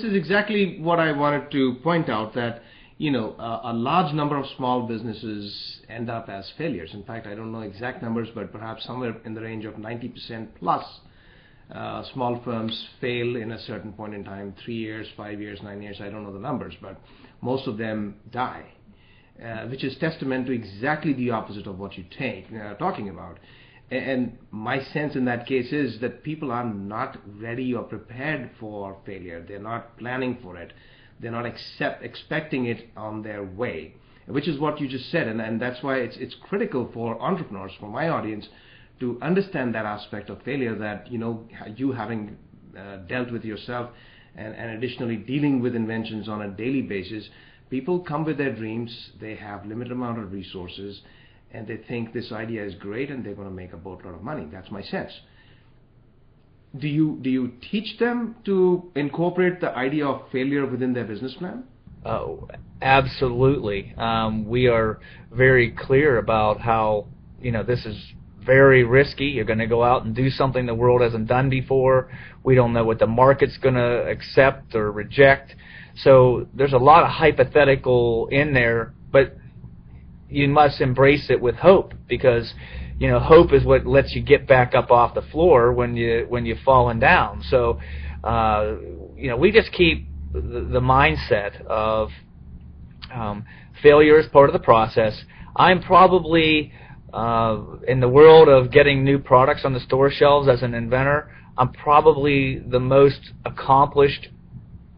this is exactly what I wanted to point out, that a large number of small businesses end up as failures. In fact, I don't know exact numbers, but perhaps somewhere in the range of 90% plus small firms fail in a certain point in time, 3 years, 5 years, 9 years, I don't know the numbers, but most of them die, which is testament to exactly the opposite of what you're talking about. And my sense in that case is that people are not ready or prepared for failure. They're not planning for it. They're not expecting it on their way, which is what you just said. And that's why it's critical for entrepreneurs, for my audience, to understand that aspect of failure, that, you having dealt with yourself and additionally dealing with inventions on a daily basis, people come with their dreams, they have limited amount of resources, and they think this idea is great and they're going to make a boatload of money. That's my sense. Do you teach them to incorporate the idea of failure within their business plan? Oh, absolutely. We are very clear about how, this is very risky. You're going to go out and do something the world hasn't done before. We don't know what the market's going to accept or reject. So there's a lot of hypothetical in there, but you must embrace it with hope, because hope is what lets you get back up off the floor when you've fallen down. So we just keep the mindset of failure is part of the process. I'm probably in the world of getting new products on the store shelves as an inventor, I'm probably the most accomplished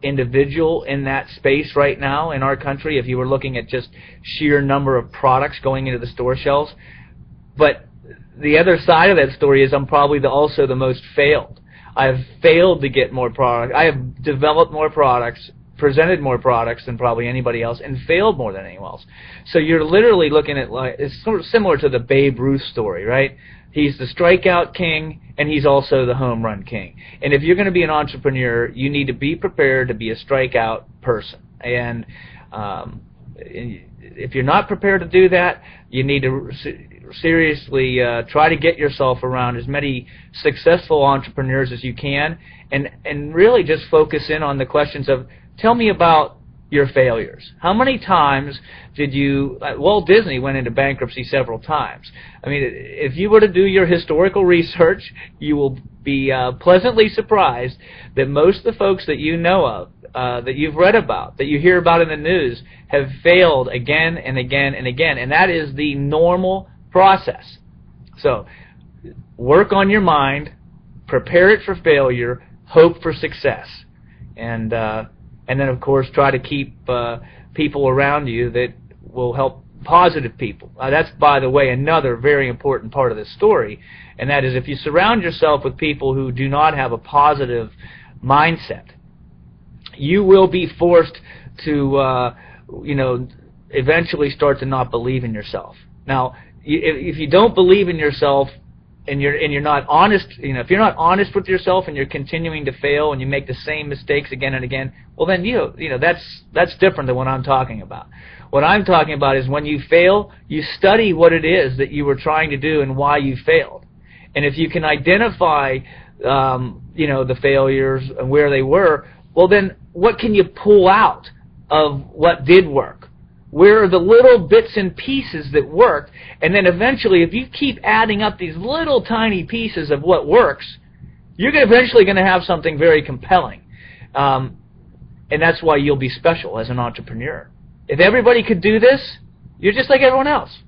individual in that space right now in our country, if you were looking at just sheer number of products going into the store shelves. But the other side of that story is I'm probably also the most failed. I've failed to get more product. I have developed more products, presented more products than probably anybody else, and failed more than anyone else. So you're literally looking at, like, it's sort of similar to the Babe Ruth story, right? He's the strikeout king, and he's also the home run king. And if you're going to be an entrepreneur, you need to be prepared to be a strikeout person. And if you're not prepared to do that, you need to seriously try to get yourself around as many successful entrepreneurs as you can, and really just focus in on the questions of, tell me about your failures. How many times did you... Walt Disney went into bankruptcy several times. I mean, if you were to do your historical research, you will be pleasantly surprised that most of the folks that you know of, that you've read about, that you hear about in the news, have failed again and again and again. And that is the normal process. So work on your mind, prepare it for failure, hope for success. And then, of course, try to keep people around you that will help, positive people. That's, by the way, another very important part of this story, and that is if you surround yourself with people who do not have a positive mindset, you will be forced to, eventually start to not believe in yourself. Now, if you don't believe in yourself, and you're not honest, if you're not honest with yourself and you're continuing to fail and you make the same mistakes again and again, well then that's different than what I'm talking about. What I'm talking about is when you fail, you study what it is that you were trying to do and why you failed. And if you can identify the failures and where they were, well then what can you pull out of what did work? Where are the little bits and pieces that worked? And then eventually, if you keep adding up these little tiny pieces of what works, you're eventually going to have something very compelling. And that's why you'll be special as an entrepreneur. If everybody could do this, you're just like everyone else.